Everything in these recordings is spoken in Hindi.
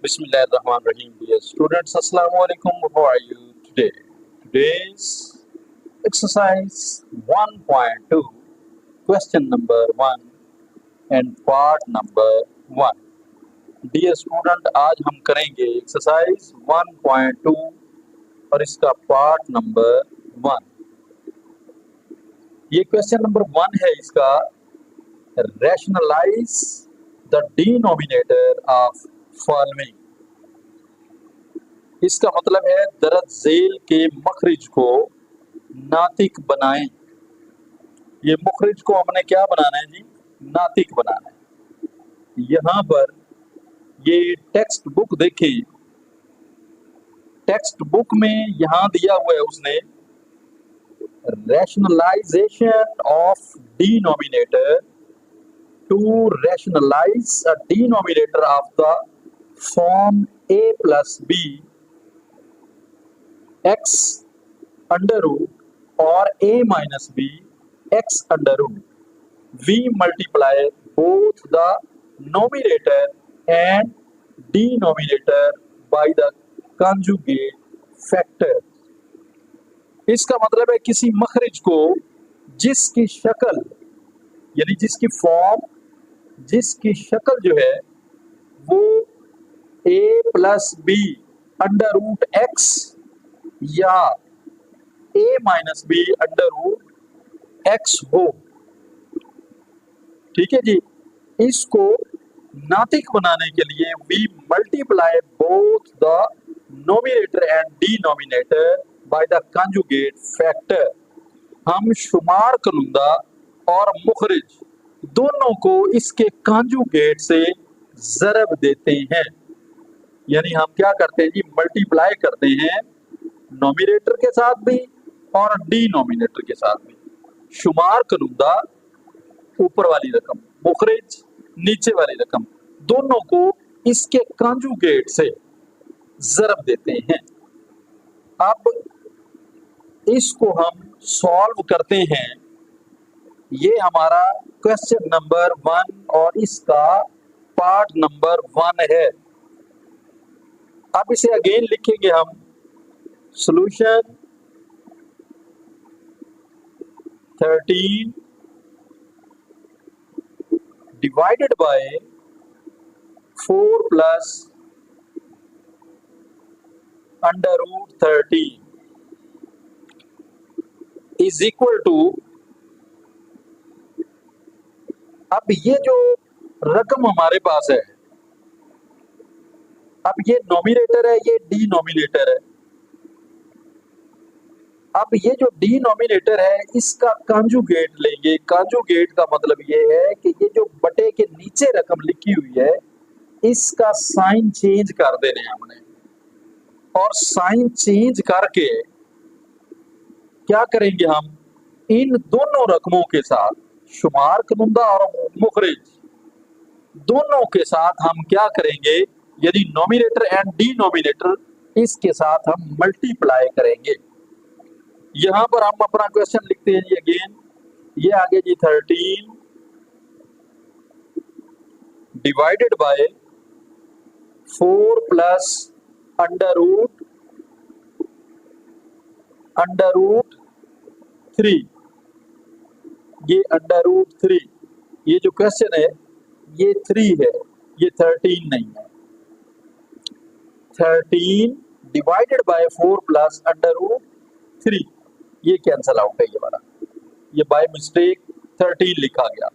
Bismillahirrahmanirrahim. Dear students, Assalamu alaikum. How are you today? Today's exercise 1.2, question number 1 and part number 1. Dear student, आज हम करेंगे एक्सरसाइज 1.2 और इसका पार्ट नंबर 1. ये क्वेश्चन नंबर 1 है इसका, rationalise the denominator of following. इसका मतलब है दरज झेल के मखरिज को नातिक बनाएं. ये मुखरिज को हमने क्या बनाना है जी? नातिक बनाना है. यहाँ पर ये टेक्स्ट बुक देखिए, टेक्स्ट बुक में यहाँ दिया हुआ है उसने rationalisation of denominator to rationalise a denominator of the form a plus b x under root or a minus b x under root. We multiply both the numerator and denominator by the conjugate factor. इसका मतलब है किसी मखरिज को जिसकी शक्ल यानी जिसकी फॉर्म, जिसकी शक्ल जो है वो a plus B under root X या a minus B under root X हो. ठीक है जी. इसको नातिक बनाने के लिए we multiply both the numerator and denominator by the conjugate factor. हम शुमार कनुंदा और मुखरिज दोनों को इसके कंजुगेट से ज़रब देते हैं. यानी हम क्या करते हैं जी? मल्टीप्लाई करते हैं नोमिनेटर के साथ भी और डिनोमिनेटर के साथ भी. शुमार कनुंदा ऊपर वाली रकम, मुखरिज नीचे वाली रकम, दोनों को इसके कंजुगेट से ज़रब देते हैं. अब इसको हम सॉल्व करते हैं. ये हमारा क्वेश्चन नंबर 1 और इसका पार्ट नंबर 1 है. अब इसे अगेन लिखेंगे हम. Solution 13 divided by 4 plus under root 13 is equal to. अब ये जो रकम हमारे पास है, अब ये नोमिनेटर है, ये डिनोमिनेटर है. अब ये जो डिनोमिनेटर है इसका कंजुगेट लेंगे. कंजुगेट का मतलब ये है कि ये जो बटे के नीचे रकम लिखी हुई है इसका साइन चेंज कर देने हमने, और साइन चेंज करके क्या करेंगे हम? इन दोनों रकमों के साथ शुमार कनुंदा और मुखरिज दोनों के साथ हम क्या करेंगे? यदि नोमिनेटर एंड डिनोमिनेटर, इसके साथ हम मल्टीप्लाई करेंगे. यहां पर हम अपना क्वेश्चन लिखते हैं जी अगेन. ये आगे जी 13 divided by 4 plus under root 3. ये अंडर रूट 3, ये जो क्वेश्चन है ये 3 है, ये 13 नहीं है. 13 divided by 4 plus under root 3, ये कैंसल आउट है ये वाला, ये बाय मिस्टेक 13 लिखा गया.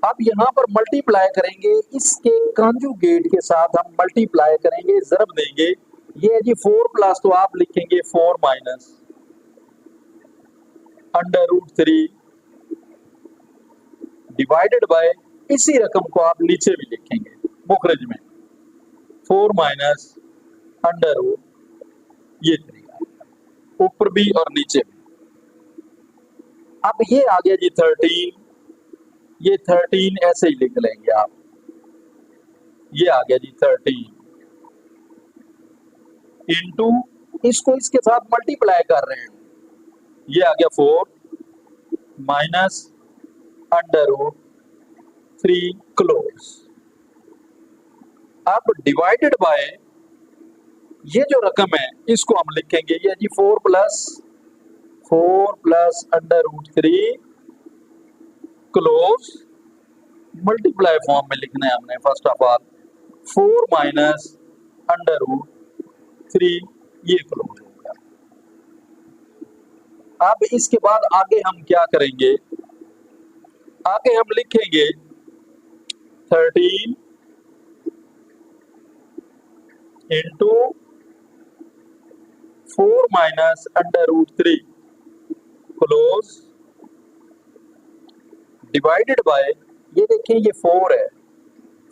अब यहाँ पर मल्टीप्लाई करेंगे, इसके कंजुगेट के साथ हम मल्टीप्लाई करेंगे, ज़रब देंगे. ये है जी 4 प्लस, तो आप लिखेंगे 4 minus under root 3 divided by, इसी रकम को आप नीचे भी लिखेंगे मुखरिज में, 4 माइनस अंडर रूट ये 3, ऊपर भी और नीचे भी. अब ये आ गया जी 13, ये 13 ऐसे ही लिख लेंगे आप. ये आ गया जी 13 इनटू, इसको इसके साथ मल्टीप्लाई कर रहे हैं, ये आ गया 4 माइनस अंडर रूट 3 क्लोज. अब डिवाइडेड बाय ये जो रकम है इसको हम लिखेंगे ये जी 4 प्लस √3 क्लोज मल्टीप्लाई फॉर्म में लिखना है हमने फर्स्ट ऑफ ऑल 4 माइनस √3 ये क्लोज हो गया। अब इसके बाद आगे हम क्या करेंगे, आगे हम लिखेंगे 13 into 4 minus √3 close divided by ये देखिए ये 4 है,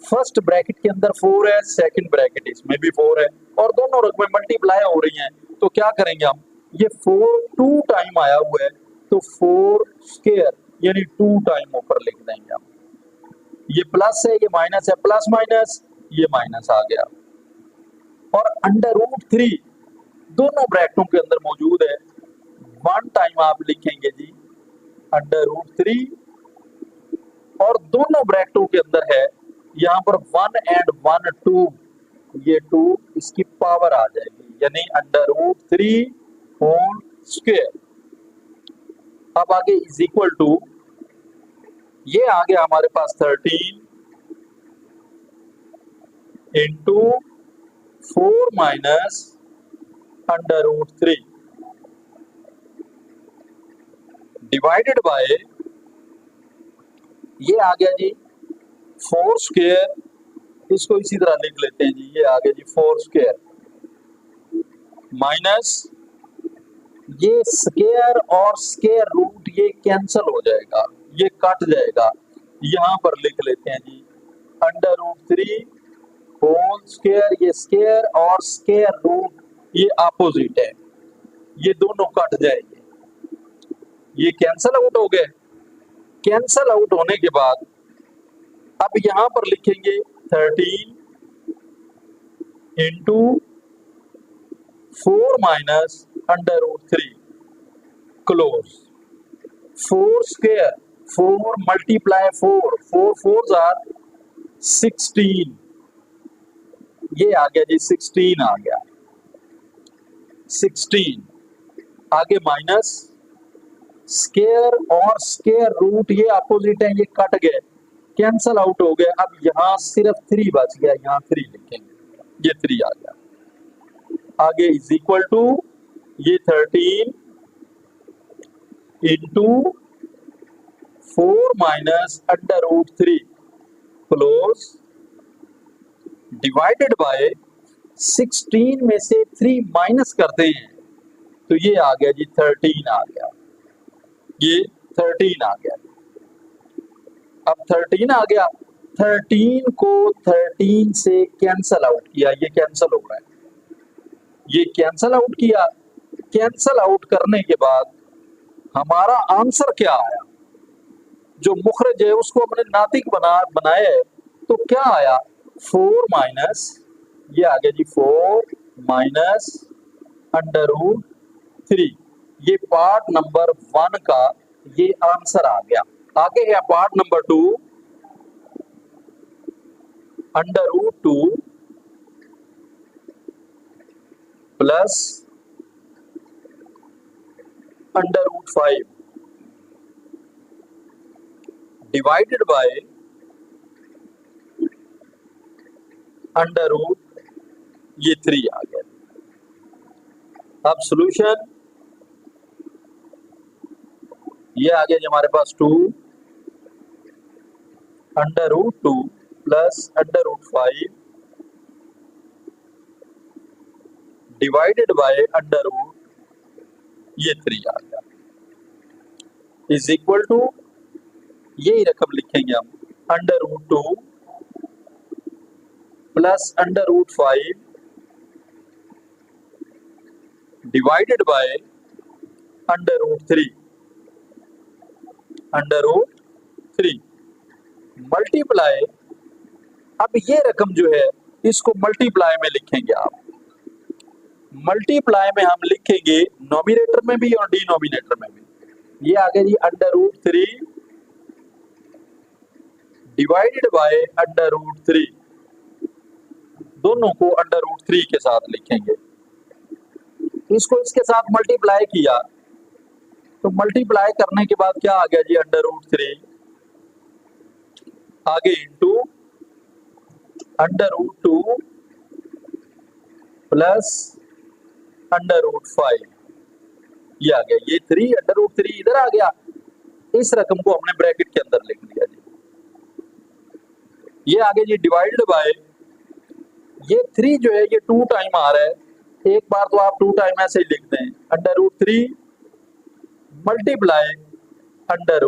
फर्स्ट ब्रैकेट के अंदर 4 है, सेकंड ब्रैकेट इसमें भी 4 है और दोनों रकमें मल्टीप्लाई हो रही हैं तो क्या करेंगे हम, ये 4 2 टाइम आया हुआ है तो 4 स्क्वायर यानी 2 टाइम ऊपर लिख देंगे हम। ये प्लस है ये माइनस है, प्लस माइनस ये माइनस आ गया और √3 दोनों ब्रैकेटों के अंदर मौजूद है, 1 टाइम आप लिखेंगे जी √3 और दोनों ब्रैकेटों के अंदर है यहाँ पर 1 एंड 1 2 ये 2 इसकी पावर आ जाएगी यानी √3 होल स्क्वायर। अब आगे इज इक्वल टू ये आ गया हमारे पास 13 इंटू 4 माइनस √3 डिवाइडेड बाय ये आ गया जी 4 स्क्वायर, इसको इसी तरह लिख लेते हैं जी, ये आ गया जी 4 स्क्वायर माइनस ये स्क्वायर और स्क्वायर रूट ये कैंसल हो जाएगा, ये कट जाएगा, यहां पर लिख लेते हैं जी √3 होल स्क्वायर, ये स्क्वायर और स्क्वायर रूट ये अपोजिट है, ये दोनों कट जाएंगे, ये कैंसल आउट हो गए। कैंसल आउट होने के बाद अब यहां पर लिखेंगे 13 into 4 minus √3 close 4 square 4 multiply 4 4 are 16 ये आ गया जी 16 आ गया 16 आगे माइनस स्क्वायर और स्क्वायर रूट ये अपोजिट है, ये कट गए कैंसल आउट हो गए, अब यहाँ सिर्फ 3 बच गया, यहाँ 3 लिखेंगे, ये 3 आ गया। आगे इज इक्वल टू ये 13 into 4 minus √3 close divided by 16 में से 3 माइनस करते हैं तो ये आ गया जी 13 आ गया, ये 13 आ गया। अब 13 आ गया, 13 को 13 से कैंसल आउट किया, ये कैंसल हो रहा है, ये कैंसल आउट किया, कैंसल आउट करने के बाद हमारा आंसर क्या आया, जो मुखरज है उसको हमने नातिक बनाया है तो क्या आया 4 माइनस ये आ गया जी 4 माइनस √3 ये पार्ट नंबर 1 का ये आंसर आ गया। आगे है part number 2 √2 plus √5 divided by ये 3 आ गया। अब सॉल्यूशन ये आ गया जी हमारे पास 2 √2 प्लस √5 डिवाइडेड बाय ये 3 आ गया इज इक्वल टू यही रकम लिखेंगे हम √2 प्लस √5 डिवाइडेड बाय √3 मल्टीप्लाई। अब ये रकम जो है इसको मल्टीप्लाई में लिखेंगे आप, मल्टीप्लाई में हम लिखेंगे नॉमिनेटर में भी और डिनोमिनेटर में भी। ये आ गया जी √3 डिवाइडेड बाय √3 दोनों को √3 के साथ लिखेंगे। इसको इसके साथ मल्टीप्लाई किया तो मल्टीप्लाई करने के बाद क्या आ गया जी, √3 आगे इंटू √2 प्लस √5 ये आ गया। ये 3 √3 इधर आ गया, इस रकम को हमने ब्रैकेट के अंदर लिख लिया जी। ये आगे जी डिवाइडेड बाय ये 3 जो है ये 2 टाइम आ रहा है, एक बार तो आप 2 टाइम ऐसे ही लिख दें, √3 मल्टीप्लाई अंडर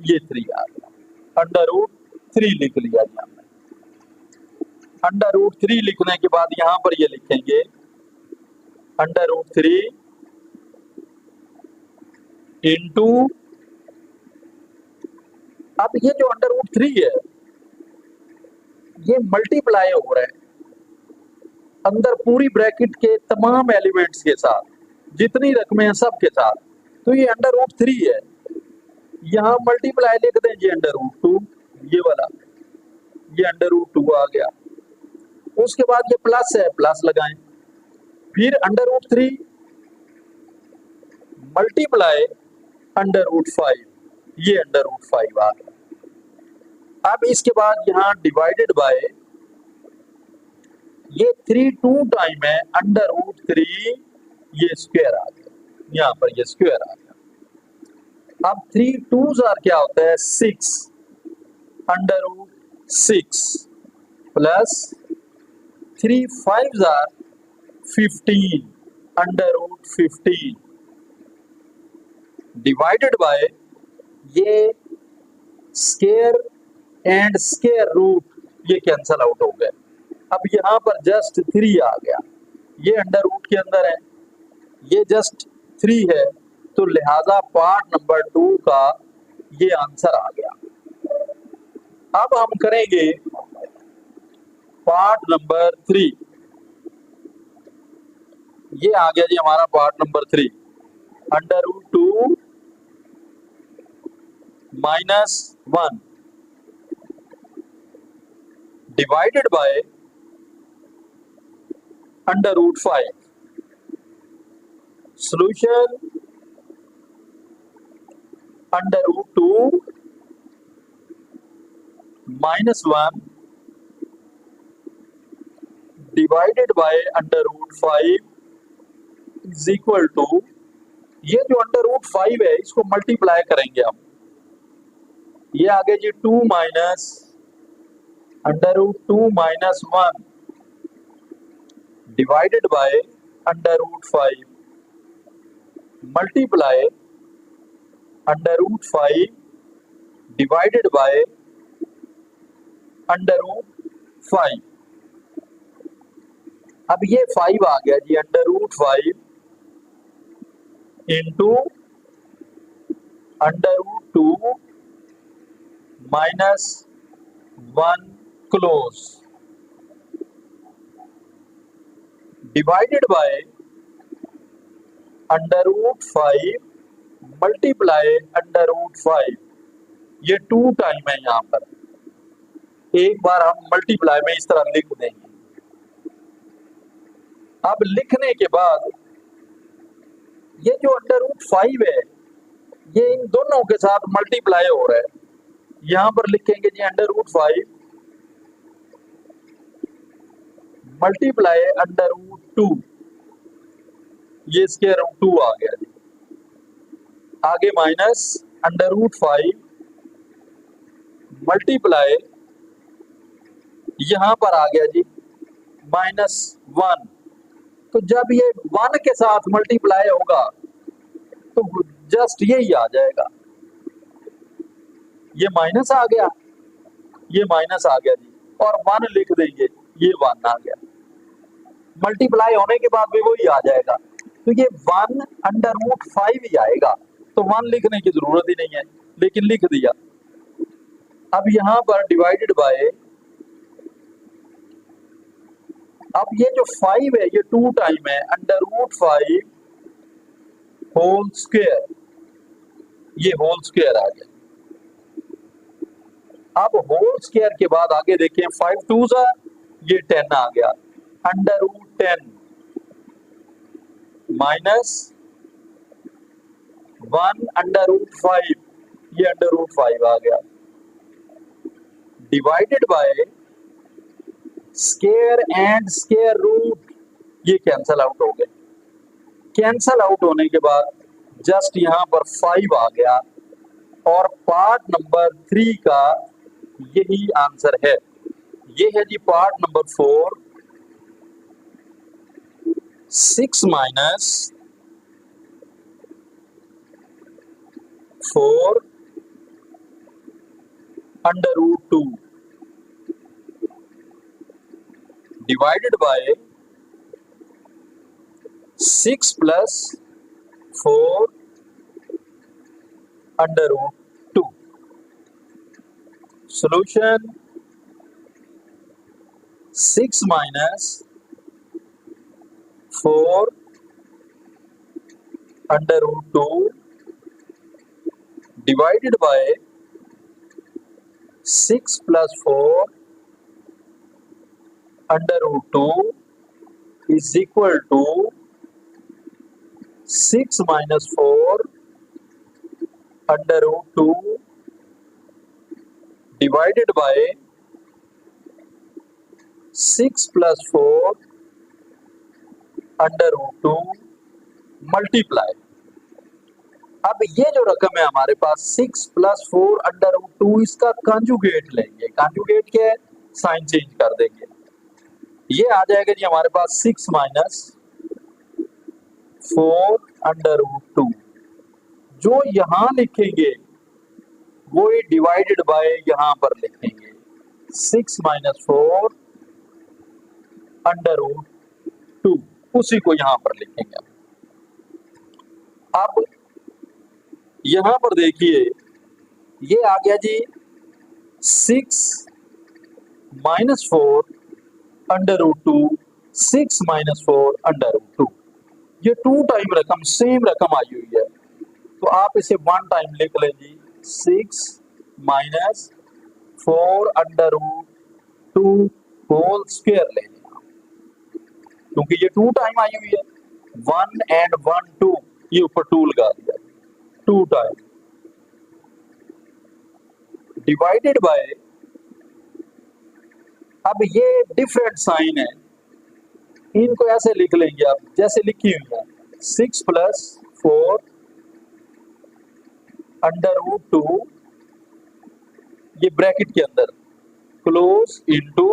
ये 3 आ गया, √3 लिख लिया जी हमने। √3 लिखने के बाद यहां पर ये लिखेंगे √3 इंटू, अब ये जो √3 है ये मल्टीप्लाई हो रहा है अंदर पूरी ब्रैकेट के तमाम एलिमेंट्स के साथ, जितनी रकमें हैं सब के साथ, तो ये √3 है। यहां मल्टीप्लाई लिख दें जी √2, ये वाला ये √2 आ गया। उसके बाद ये प्लस है, प्लस लगाएं, फिर √3 मल्टीप्लाई √5, ये √5 आ गया। अब इसके बाद यहां डिवाइडेड बाय ये 3 2 टाइम है, √3 ये स्क्वायर आ गया, यहां पर ये स्क्वायर आ गया। अब 3 2s क्या होता है 6, √6 प्लस 3 5s 15, √15 डिवाइडेड बाय ये स्क्वायर एंड स्क्वायर रूट ये कैंसल आउट हो गए। अब यहां पर जस्ट 3 आ गया, ये √रूट के अंदर है, ये जस्ट 3 है, तो लिहाजा पार्ट नंबर 2 का ये आंसर आ गया। अब हम करेंगे पार्ट नंबर 3। ये आ गया जी हमारा part number 3, √2 - 1 divided by √5। Solution √2 - 1 divided by √5 is equal to, ये जो √5 है इसको मल्टीप्लाई करेंगे हम, ये आगे जी 2 minus √2 - 1 divided by √5 multiply √5 divided by √5। अब ये 5 आ गया जी, √5 into √2 - 1 close divided by √5 multiply √5, ये 2 टाइम है यहां पर, एक बार हम मल्टीप्लाई में इस तरह लिख देंगे। अब लिखने के बाद ये जो √5 है ये इन दोनों के साथ मल्टीप्लाई हो रहा है, यहां पर लिखेंगे जी √5 मल्टीप्लाई √2, ये स्क्वायर रूट 2 आ गया जी, आगे माइनस √5 मल्टीप्लाई यहां पर आ गया जी -1। तो जब ये 1 के साथ मल्टीप्लाई होगा तो जस्ट यही आ जाएगा, ये माइनस आ गया, ये माइनस आ गया जी, और 1 लिख देंगे, ये 1 आ गया, मल्टीप्लाई होने के बाद भी वही आ जाएगा, तो ये 1 √5 ही आएगा, तो 1 लिखने की जरूरत ही नहीं है, लेकिन लिख दिया। अब यहां पर डिवाइडेड बाय, अब ये जो 5 है ये 2 टाइम है, √5 होल स्क्वायर, ये होल स्क्वायर आ गया। अब होल स्क्वायर के बाद आगे देखें 5 2s ये 10 आ गया, under root 10 minus 1 under root 5, ये अंडर रूट 5 आ गया, divided by square and square root, ये कैंसल आउट हो गए। कैंसल आउट होने के बाद जस्ट यहां पर 5 आ गया और पार्ट नंबर 3 का यही आंसर है। ये है जी part number 4, 6 minus 4 under root 2 divided by 6 plus 4 under root 2। Solution 6 minus 4 under root 2 divided by 6 plus 4 under root 2 is equal to 6 minus 4 under root 2 divided by 6 plus 4 under root 2 multiply. अब ये जो रकम है हमारे पास 6 प्लस 4 अंडर रूट 2, इसका कंजुगेट लेंगे। कंजुगेट क्या है, साइन चेंज कर देंगे। ये आ जाएगा जी हमारे पास 6 माइनस 4 अंडर रूट 2, जो यहां लिखेंगे वो ही डिवाइडेड बाय यहां पर लिखेंगे 6 माइनस 4 अंडर रूट 2, उसी को यहां पर लिखेंगे। अब यहां पर देखिए ये आ गया जी 6 minus 4 under root 2, 6 minus 4 under root 2, ये 2 टाइम रकम सेम रकम आई हुई है, तो आप इसे 1 टाइम लिख लें जी 6 minus 4 under root 2 whole square ले लें, क्योंकि ये 2 टाइम आई हुई है। 1 एंड 1 2, ये ऊपर 2 लगा दिया, 2 टाइम डिवाइडेड बाय, अब ये डिफरेंट साइन है, इनको ऐसे लिख लेंगे आप जैसे लिखी हुई है 6 प्लस 4 अंडर रूट 2, ये ब्रैकेट के अंदर close into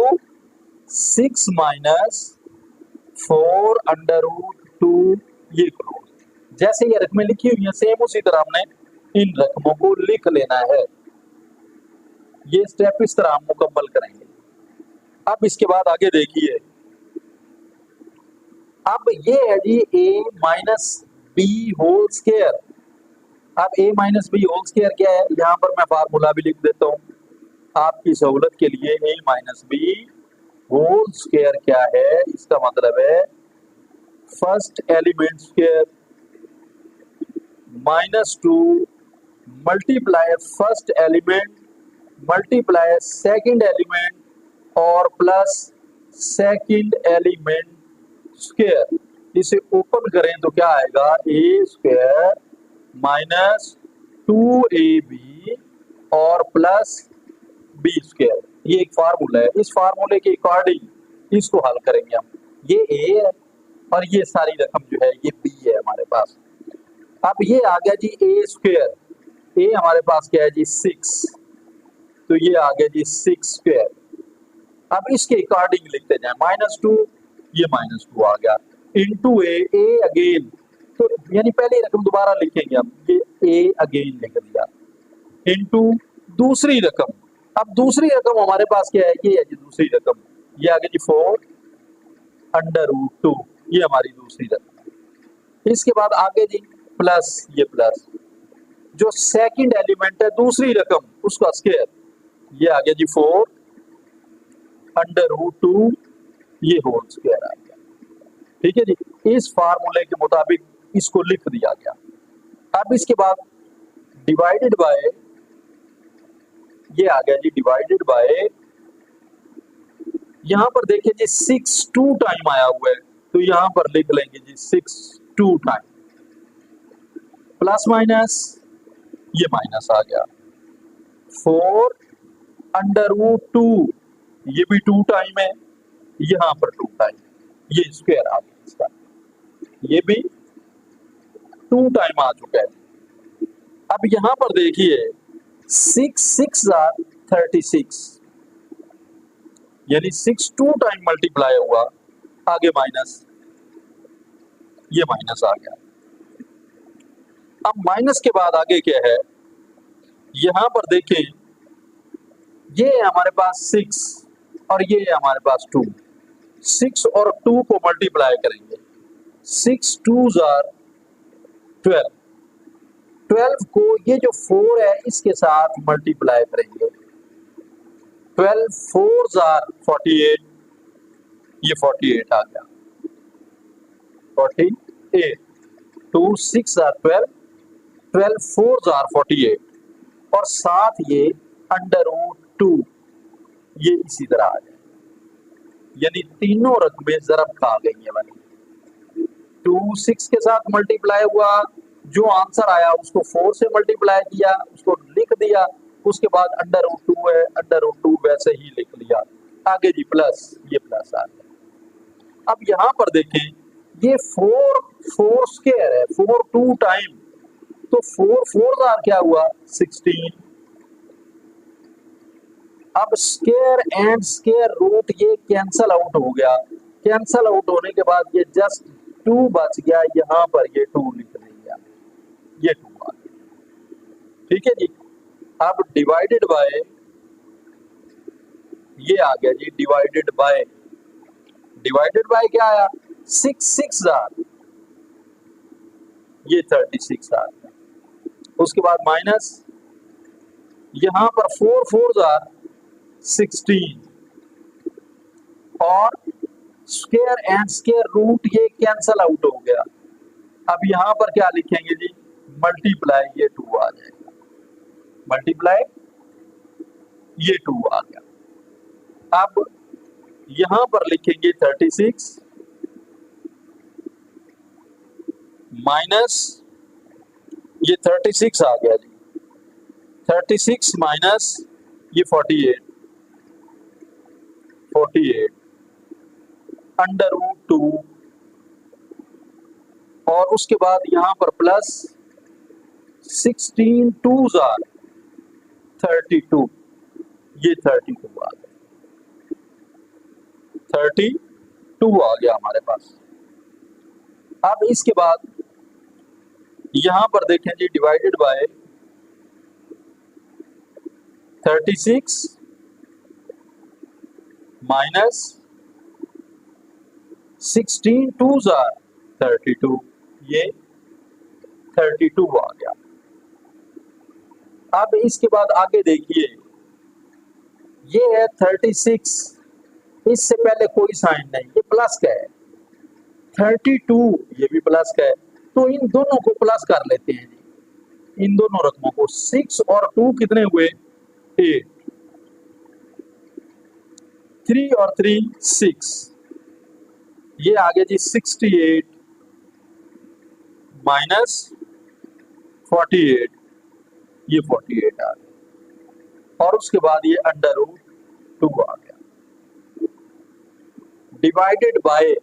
6 minus 4 under root 2, ये क्लोज। जैसे ये रकमें लिखी हुई हैं सेम उसी तरह हमने इन रकमों को लिख लेना है। ये स्टेप इस तरह हम मुकम्मल करेंगे। अब इसके बाद आगे देखिए, अब ये है जी a minus B whole square. अब a minus B whole square क्या है, यहाँ पर मैं फार्मूला भी लिख देता हूँ आपकी सहूलत के लिए। a minus B whole square क्या है, इसका मतलब है first element square minus 2 multiply first element multiply second element और प्लस सेकंड एलिमेंट स्क्वायर। इसे ओपन करें तो क्या आएगा, ए स्क्वायर माइनस 2ab और प्लस बी स्क्वायर। ये एक फार्मूला है, इस फार्मूले के अकॉर्डिंग इसको हल करेंगे हम। ये ए है और ये सारी रकम जो है ये बी है हमारे पास। अब ये आ गया जी ए स्क्वायर, ए हमारे पास क्या है जी 6, तो ये आ गया जी 6 स्क्वायर। अब इसके अकॉर्डिंग लिखते जाए -2, ये -2 आ गया इनटू ए अगेन, तो यानी पहली रकम दोबारा लिखेंगे हम, ये ए अगेन लिख दिया इनटू दूसरी रकम। अब दूसरी रकम हमारे पास क्या है, ये है जी दूसरी रकम, ये आ गया जी 4 अंडर रूट 2, ये हमारी दूसरी रकम। इसके बाद आगे जी प्लस, ये प्लस जो सेकंड एलिमेंट है दूसरी रकम उसका स्क्वायर, ये आ गया जी 4 अंडर रूट 2, ये होल स्क्वायर आ गया। ठीक है जी, इस फार्मूले के मुताबिक इसको लिख दिया गया। अब इसके बाद डिवाइडेड बाय, ये आ गया जी डिवाइडेड बाय, यहाँ पर देखिए जी 6 2 टाइम आया हुआ है, तो यहाँ पर लिख लेंगे जी 6 2 टाइम, प्लस माइनस ये माइनस आ गया, 4 अंडर रूट 2 ये भी 2 टाइम है, यहाँ पर 2 टाइम, ये स्क्वायर आ गया इसका, ये भी 2 टाइम आ चुका है। अब यहाँ पर देखिए 6 6 आर 36, यानी 6 2 टाइम मल्टीप्लाई हुआ, आगे माइनस, ये माइनस आ गया। अब माइनस के बाद आगे क्या है, यहां पर देखें ये है हमारे पास 6 और ये है हमारे पास 2, 6 और 2 को मल्टीप्लाई करेंगे, 6 2s आर 12, 12 को ये जो 4 है इसके साथ मल्टीप्लाई करेंगे, 12 4s आर 48, ये 48 आ गया, 48, 2 6 आर 12, 12 4s आर 48 और साथ ये अंडर रूट 2, ये इसी तरह आ जाए, यानी तीनों रकमें ज़रब खा गई है वाली। 2 6 के साथ मल्टीप्लाई हुआ, जो आंसर आया उसको 4 से मल्टीप्लाई किया, उसको लिख दिया, उसके बाद अंडर रूट 2 है, अंडर रूट 2 वैसे ही लिख लिया, आगे जी प्लस, ये प्लस आ गया। अब यहाँ पर देखें ये 4 4 स्क्वायर है, 4 2 टाइम, तो 4 4 आर क्या हुआ 16, अब स्क्वायर एंड स्क्वायर रूट ये कैंसल आउट हो गया, कैंसल आउट होने के बाद ये जस्ट 2 बच गया, यहाँ पर ये 2 लिख दिया, ये 2 आ गया, ठीक है जी। अब डिवाइडेड बाय, ये आ गया जी डिवाइडेड बाय, डिवाइडेड बाय क्या आया 6 6 आर, ये 36 आ गया, उसके बाद माइनस, यहां पर 4 4 आर 16 और स्क्वायर एंड स्क्वायर रूट ये कैंसल आउट हो गया, अब यहां पर क्या लिखेंगे जी मल्टीप्लाई, ये 2 आ जाएगा, मल्टीप्लाई ये 2 आ गया। अब यहां पर लिखेंगे 36 माइनस ये 36 आ गया जी, 36 माइनस ये 48 48 अंडर रूट 2 और उसके बाद यहां पर प्लस 16 2s आर 32, ये 32 आ गया, 32 आ गया हमारे पास। अब इसके बाद यहां पर देखें जी divided by 36 minus 16 2s are 32, ये 32 आ गया। अब इसके बाद आगे देखिए ये है 36, इससे पहले कोई साइन नहीं, ये प्लस का है, 32 ये भी प्लस का है, तो इन दोनों को प्लस कर लेते हैं जी, इन दोनों रकमों को, 6 और 2 कितने हुए 8, 3 और 3 6, ये आ गया जी 68 माइनस 48, ये 48 आ गया और उसके बाद ये अंडर रूट 2 आ गया। डिवाइडेड बाय,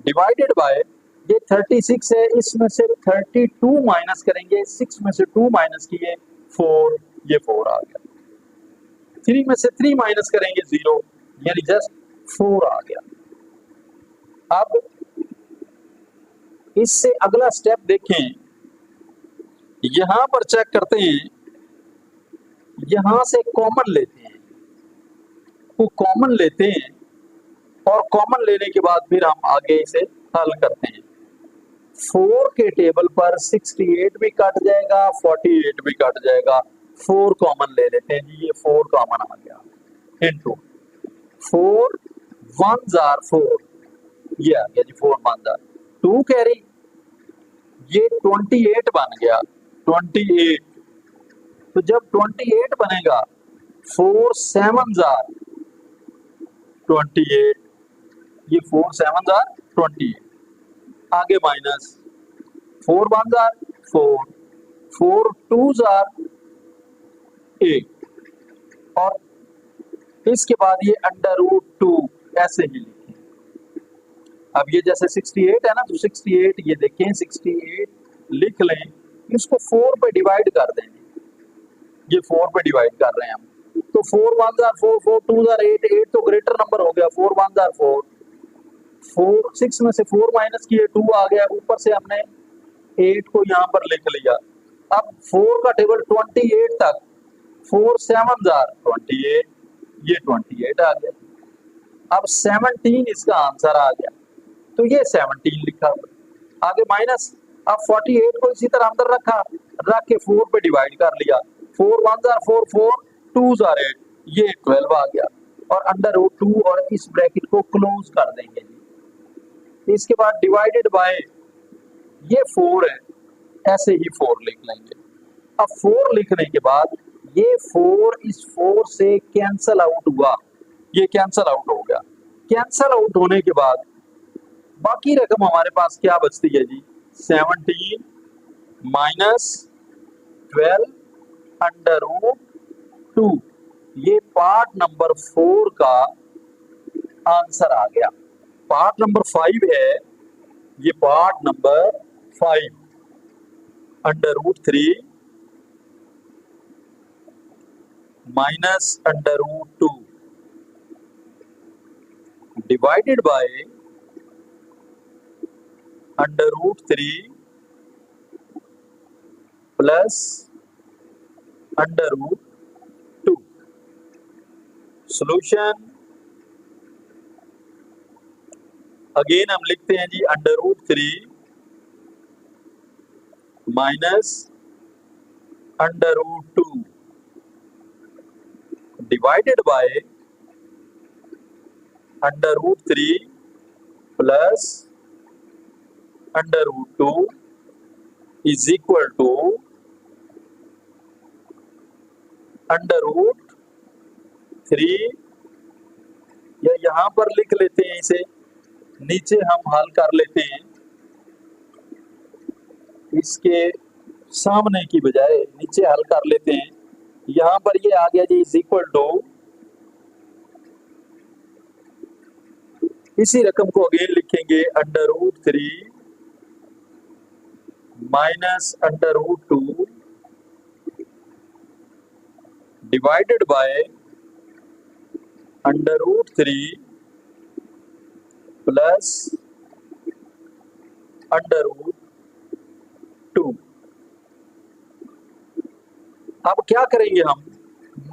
डिवाइडेड बाय ये 36 है, इसमें से 32 माइनस करेंगे, 6 में से 2 माइनस किए 4, ये 4 आ गया, 3 में से 3 माइनस करेंगे 0, यानी जस्ट 4 आ गया। अब इससे अगला स्टेप देखें, यहां पर चेक करते हैं, यहां से कॉमन लेते हैं, वो कॉमन लेते हैं और कॉमन लेने के बाद फिर हम आगे इसे हल करते हैं। 4 के टेबल पर 68 भी कट जाएगा, 48 भी कट जाएगा, 4 कॉमन ले लेते हैं जी, ये 4 कॉमन आ गया, इनटू 4 1s आर 4, ये आ गया जी 4 1s आर 2 कैरी, ये 28 बन गया, 28, तो जब 28 बनेगा 4 7s आर 28, ये 4 7 आर 28। आगे माइनस 4 1 आर 4, 4 2 आर 8, और इसके बाद ये √2 ऐसे ही लिखें। अब ये जैसे 68 है ना, तो 68 ये देखें 68 लिख लें, इसको 4 पे डिवाइड कर दें, ये 4 पे डिवाइड कर रहे हैं हम, तो 4 1 आर 4, 4 2 आर 8, 8 तो ग्रेटर नंबर हो गया, 4 1 आर 4, 4 6 में से 4 माइनस किए 2 आ गया, ऊपर से हमने 8 को यहाँ पर लिख लिया। अब 4 का टेबल 28 तक, 4 7 आर 28, ये 28 आ गया। अब 17 इसका आंसर आ गया, तो ये 17 लिखा हुआ। आगे माइनस, अब 48 को इसी तरह अंदर रखा, रख के 4 पे डिवाइड कर लिया, 4 1 आर 4, 4 2 आर 8, ये 12 आ गया, और √2 और इस ब्रैकेट को क्लोज कर देंगे जी। इसके बाद डिवाइडेड बाय ये 4 है, ऐसे ही 4 लिख लेंगे। अब 4 लिखने के बाद ये 4 इस 4 से कैंसल आउट हुआ, ये कैंसल आउट हो गया। कैंसल आउट होने के बाद बाकी रकम हमारे पास क्या बचती है जी, 17 माइनस 12 √2, ये पार्ट नंबर 4 का आंसर आ गया। पार्ट नंबर 5 है, ये part number 5, √3 minus √2 divided by √3 plus √2। Solution again हम लिखते हैं जी, √3 minus √2 divided by √3 plus √2 is equal to √3, या यहां पर लिख लेते हैं इसे, नीचे हम हल कर लेते हैं, इसके सामने की बजाय नीचे हल कर लेते हैं। यहां पर ये आ गया जी इज इक्वल टू, इसी रकम को अगेन लिखेंगे, √3 माइनस √2 डिवाइडेड बाय √3 प्लस √2। अब क्या करेंगे हम,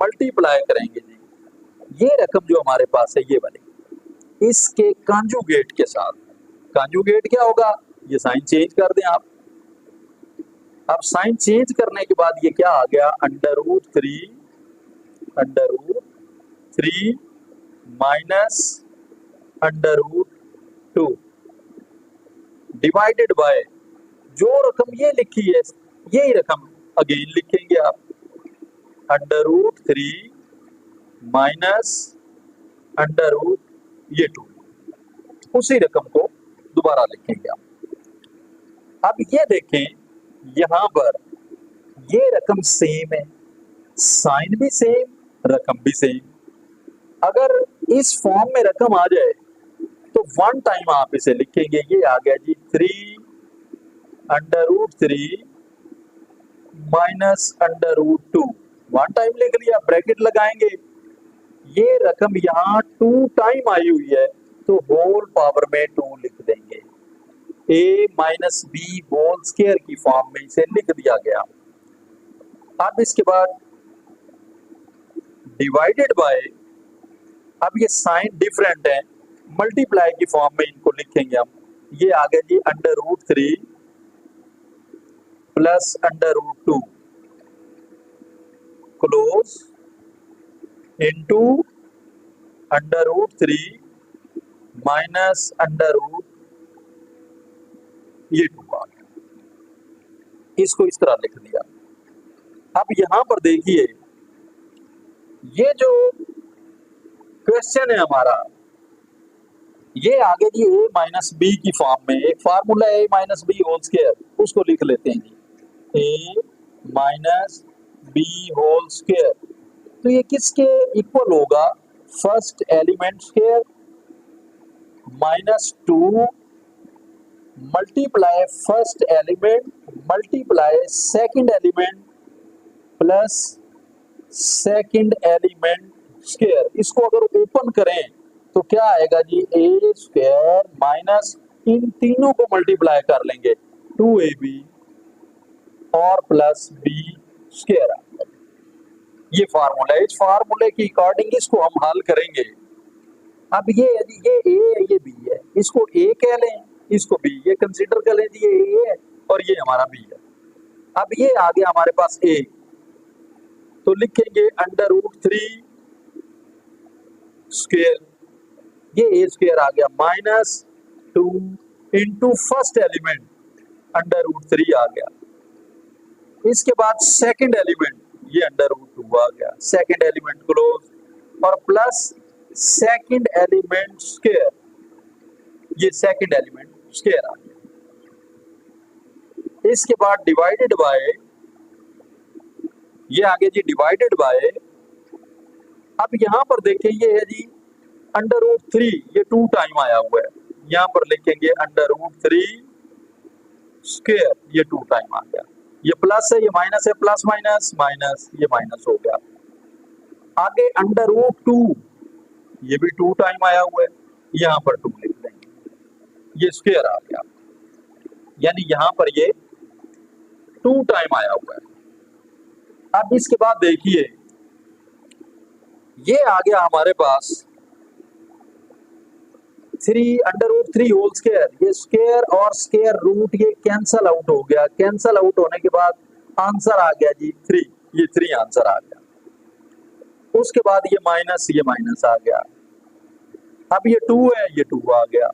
मल्टीप्लाई करेंगे जी, ये रकम जो हमारे पास है ये वाली, इसके कॉन्जुगेट के साथ। कॉन्जुगेट क्या होगा, ये साइन चेंज कर दें आप। अब साइन चेंज करने के बाद ये क्या आ गया, √3 माइनस √2 डिवाइडेड बाय, जो रकम ये लिखी है यही रकम अगेन लिखेंगे आप, √3 माइनस ये 2, उसी रकम को दोबारा लिखेंगे आप। अब ये देखें, यहां पर ये रकम सेम है, साइन भी सेम, रकम भी सेम। अगर इस फॉर्म में रकम आ जाए तो 1 टाइम आप इसे लिखेंगे, ये आ गया जी 3 √3 माइनस √2, 1 टाइम लिख लिया, ब्रैकेट लगाएंगे, ये रकम यहाँ 2 टाइम आई हुई है तो होल पावर में 2 लिख देंगे, a minus B whole square की फॉर्म में इसे लिख दिया गया। अब इसके बाद डिवाइडेड बाय, अब ये साइन डिफरेंट है, मल्टीप्लाई की फॉर्म में इनको लिखेंगे हम, ये आ गया जी √3 प्लस √2 क्लोज इनटू √3 माइनस ये 2 आ गया, इसको इस तरह लिख दिया। अब यहां पर देखिए, ये जो क्वेश्चन है हमारा, ये आगे जी ए माइनस बी की फॉर्म में एक फार्मूला है, ए माइनस बी होल स्क्वायर, उसको लिख लेते हैं जी, ए माइनस बी होल स्क्वायर। तो ये किसके इक्वल होगा? First element square minus two multiply first element multiply second element plus second element square. इसको अगर ओपन करें तो क्या आएगा जी? ए स्क्वायर माइनस इन तीनों को मल्टीप्लाई कर लेंगे, 2ab और प्लस बी स्क्वायर। ये फार्मूला है, इस फार्मूले की अकॉर्डिंग इसको हम हल करेंगे। अब ये ए है, ये बी है, इसको ए कह लें, इसको बी, ये कंसीडर कर लें जी, ये ए है और ये हमारा बी है। अब ये आ गया हमारे पास ए, तो लिखेंगे अंडर रूट 3 स्क्वायर, ये ए स्क्वायर आ गया minus 2 into first element under root 3 आ गया। इसके बाद सेकंड एलिमेंट ये अंडर रूट 2 आ गया, सेकंड एलिमेंट क्लोज और प्लस सेकंड एलिमेंट स्क्वायर, ये सेकंड एलिमेंट स्क्वायर आ गया। इसके बाद डिवाइडेड बाय, ये आगे जी डिवाइडेड बाय, अब यहां पर देखिए ये है जी अंडर रूट 3, ये 2 टाइम आया हुआ है, यहां पर लिखेंगे अंडर रूट 3 स्क्वायर, ये 2 टाइम आ गया। ये प्लस है, ये माइनस है, प्लस माइनस माइनस, ये माइनस हो गया। आगे अंडर रूट 2, ये भी 2 टाइम आया हुआ है, यहां पर 2 लिख देंगे, ये स्क्वायर आ गया, यानी यहां पर ये 2 टाइम आया हुआ है। अब इसके बाद देखिए ये आ गया हमारे पास 3 अंडर रूट 3 होल स्क्वायर, ये स्क्वायर और स्क्वायर रूट ये कैंसल आउट हो गया, कैंसल आउट होने के बाद आंसर आ गया जी 3, ये 3 आंसर आ गया। उसके बाद ये माइनस आ गया, अब ये 2 है, ये 2 आ गया।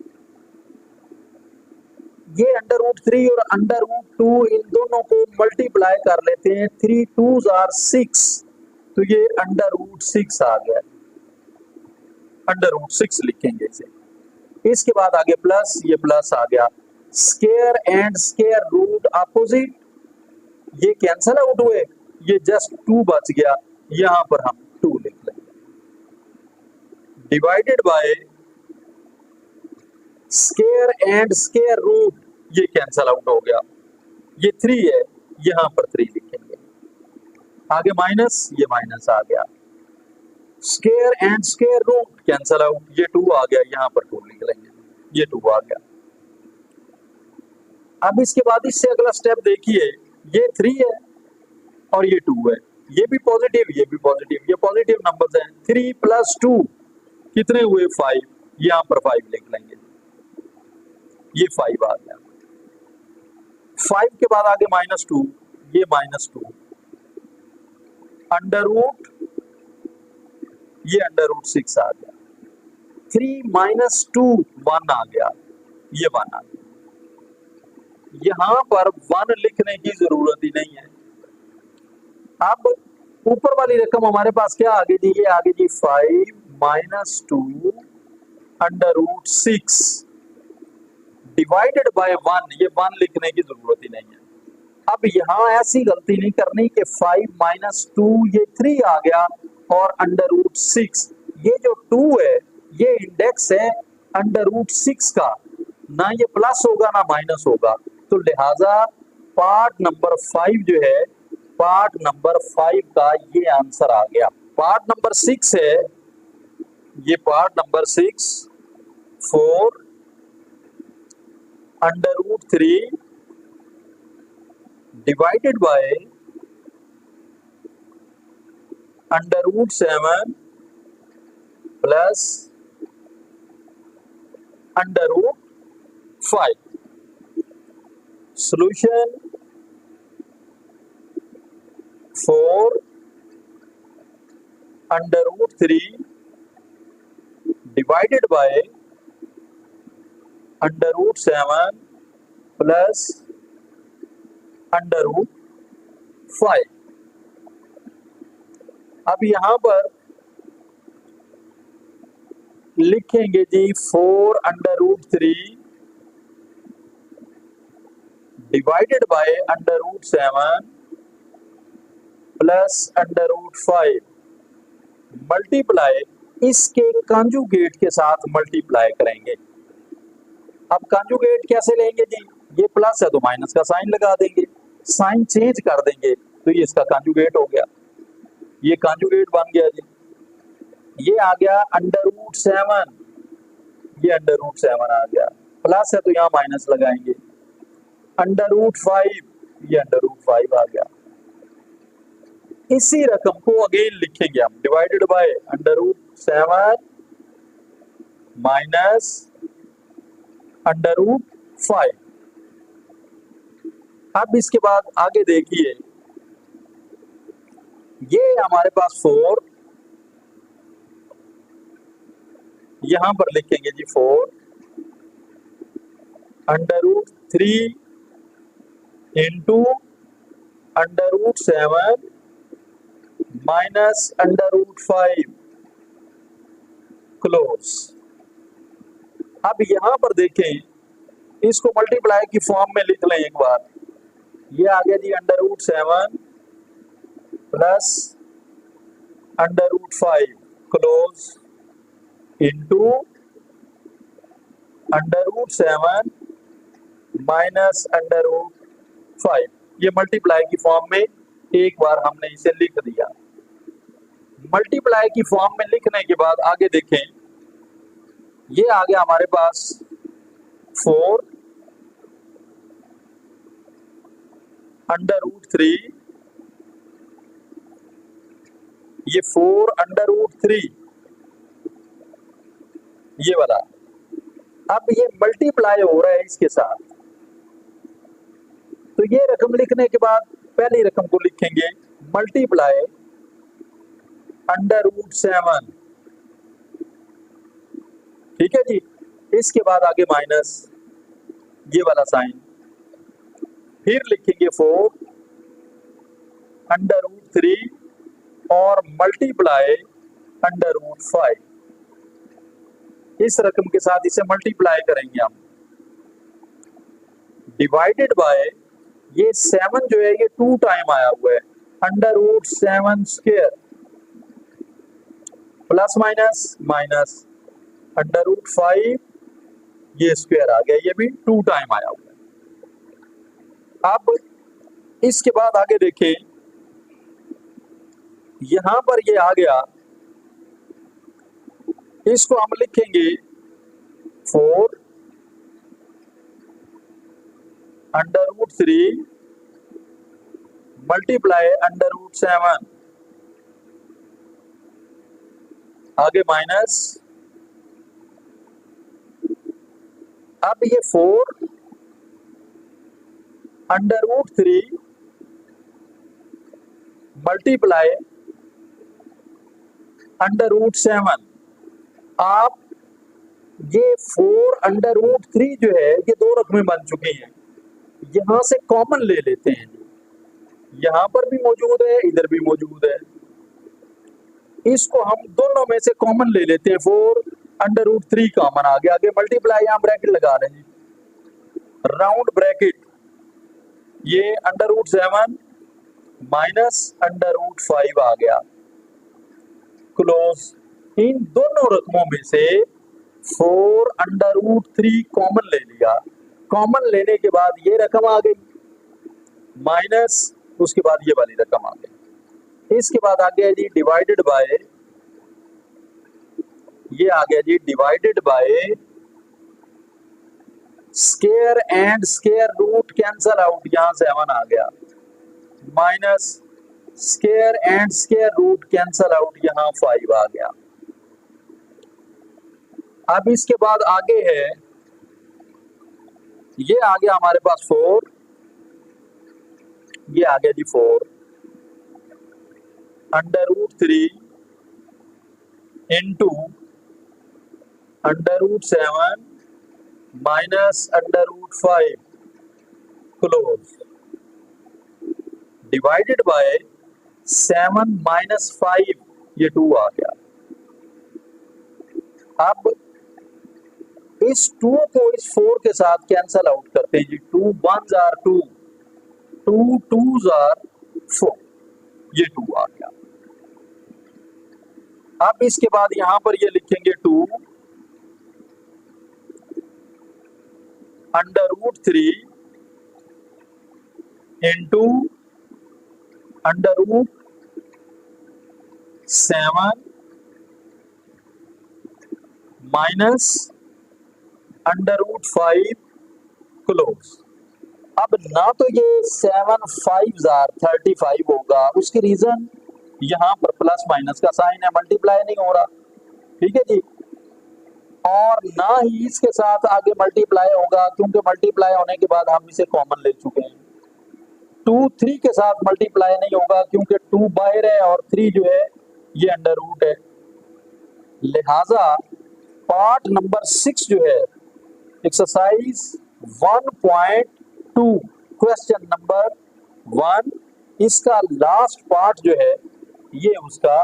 ये अंडर रूट 3 और अंडर रूट 2 इन दोनों को मल्टीप्लाई कर लेते हैं, 3 2s आर 6, तो ये अंडर रूट 6 आ गया, अंडर रूट 6 लिखेंगे इसे। इसके बाद आगे प्लस, ये प्लस आ गया, square and square root opposite, ये कैंसल आउट हुए, ये जस्ट 2 बच गया, यहां पर हम 2 लिख लेंगे। Divided by square and square root, ये कैंसल आउट हो गया, ये 3 है, यहां पर 3 लिखेंगे। आगे माइनस, ये माइनस आ गया, square and square root cancel out, ये 2 आ गया, यहां पर 2 लिख लेंगे, ये 2 आ गया। अब इसके बाद इससे अगला स्टेप देखिए, ये 3 है और ये 2 है, ये भी पॉजिटिव, ये भी पॉजिटिव, ये पॉजिटिव नंबर्स हैं। 3 प्लस 2 कितने हुए? 5, यहां पर 5 लिख लेंगे, ये 5 आ गया। 5 के बाद आगे -2, ये -2 अंडर रूट, ये अंडर रूट 6 आ गया। 3 माइनस 2 1 आ गया, ये 1 आ गया। यहां पर 1 लिखने की जरूरत ही नहीं है। अब ऊपर वाली रकम हमारे पास क्या आ गई जी? ये आ गई जी 5 minus 2 under root 6 divided by 1, ये 1 लिखने की जरूरत ही नहीं है। अब यहाँ ऐसी गलती नहीं करनी कि 5 माइनस 2 ये 3 आ गया और अंडर रूट 6, ये जो 2 है ये इंडेक्स है अंडर रूट 6 का, ना ये प्लस होगा ना माइनस होगा, तो लिहाजा पार्ट नंबर 5 जो है, पार्ट नंबर 5 का ये आंसर आ गया। पार्ट नंबर 6 है, ये part number 6 4 under root 3 divided by under root 7 plus under root 5। Solution 4 under root 3 divided by under root 7 plus under root 5। अब यहां पर लिखेंगे जी 4√3 डिवाइडेड बाय √7 प्लस √5 मल्टीप्लाई इसके कंजुगेट के साथ मल्टीप्लाई करेंगे। अब कंजुगेट कैसे लेंगे जी, ये प्लस है तो माइनस का साइन लगा देंगे, साइन चेंज कर देंगे तो ये इसका कंजुगेट हो गया, ये कंजुगेट बन गया जी। ये आ गया √7, ये √7 आ गया, प्लस है तो यहाँ माइनस लगाएंगे, √5, ये √5 आ गया। इसी रकम को अगेन लिखेंगे हम डिवाइडेड बाय √7 माइनस √5। अब इसके बाद आगे देखिए, ये हमारे पास 4, यहां पर लिखेंगे जी 4 √3 इंटू √7 माइनस √5 क्लोज। अब यहां पर देखें, इसको मल्टीप्लाई की फॉर्म में लिख लें एक बार, ये आ गया जी √7 प्लस √5 क्लोज इंटू √7 माइनस √5। ये मल्टीप्लाई की फॉर्म में एक बार हमने इसे लिख दिया। मल्टीप्लाई की फॉर्म में लिखने के बाद आगे देखें, ये आ गया हमारे पास 4 √3, ये 4 √3 ये वाला। अब ये मल्टीप्लाई हो रहा है इसके साथ, तो ये रकम लिखने के बाद पहली रकम को लिखेंगे मल्टीप्लाई √7, ठीक है जी। इसके बाद आगे माइनस ये वाला साइन, फिर लिखेंगे 4 √3 और मल्टीप्लाई √5। इस रकम के साथ इसे मल्टीप्लाई करेंगे हम, डिवाइडेड बाय ये 7 जो है ये 2 टाइम आया हुआ है, √7² प्लस माइनस माइनस √5 ये स्क्वायर आ गया, ये भी 2 टाइम आया हुआ है। अब इसके बाद आगे देखें, यहां पर ये आ गया, इसको हम लिखेंगे 4 √3 मल्टीप्लाई √7 आगे माइनस, अब ये 4 √3 मल्टीप्लाई √7। आप ये 4 √3 जो है ये 2 रकमें बन चुकी हैं, यहां से कॉमन ले लेते हैं, यहां पर भी मौजूद है इधर भी मौजूद है, इसको हम दोनों में से कॉमन ले लेते हैं। 4 √3 कॉमन आ गया, आगे मल्टीप्लाई यहां ब्रैकेट लगा रहे हैं, राउंड ब्रैकेट, ये √7 माइनस √5 आ गया क्लोज। इन दोनों रकमों में से 4 √3 कॉमन ले लिया, कॉमन लेने के बाद ये रकम आ गई माइनस, उसके बाद ये वाली रकम आ गई। इसके बाद आ गया जी डिवाइडेड बाय, ये आ गया जी divided by square and square root cancel out, यहां 7 आ गया, minus square and square root cancel out, यहां 5 आ गया। अब इसके बाद आगे है, ये आ गया हमारे पास 4, ये आ गया जी 4 √3 into √7 minus √5 close, divided by 7 minus 5 ये 2 आ गया। अब इस 2 को इस 4 के साथ कैंसल आउट करते हैं जी। 2 1s आर 2, 2 2s आर 4, ये 2 आ गया। अब इसके बाद यहां पर ये लिखेंगे 2 √3 इंटू √7 माइनस √5 क्लोज। अब ना तो ये 7 5s आर 35 होगा, उसकी रीजन यहां पर प्लस माइनस का साइन है, मल्टीप्लाई नहीं हो रहा, ठीक है जी। और ना ही इसके साथ आगे मल्टीप्लाई होगा, क्योंकि मल्टीप्लाई होने के बाद हम इसे कॉमन ले चुके हैं। 2 3 के साथ मल्टीप्लाई नहीं होगा, क्योंकि 2 बाहर है और 3 जो है ये अंडर रूट है। लिहाजा पार्ट नंबर 6 जो है एक्सरसाइज 1.2 क्वेश्चन नंबर 1, इसका लास्ट पार्ट जो है ये उसका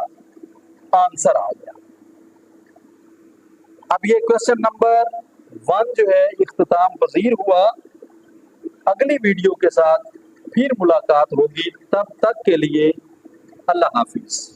आंसर आ गया। अब ये क्वेश्चन नंबर 1 जो है इख्तिताम पजीर हुआ। अगली वीडियो के साथ फिर मुलाकात होगी, तब तक के लिए अल्लाह हाफिज।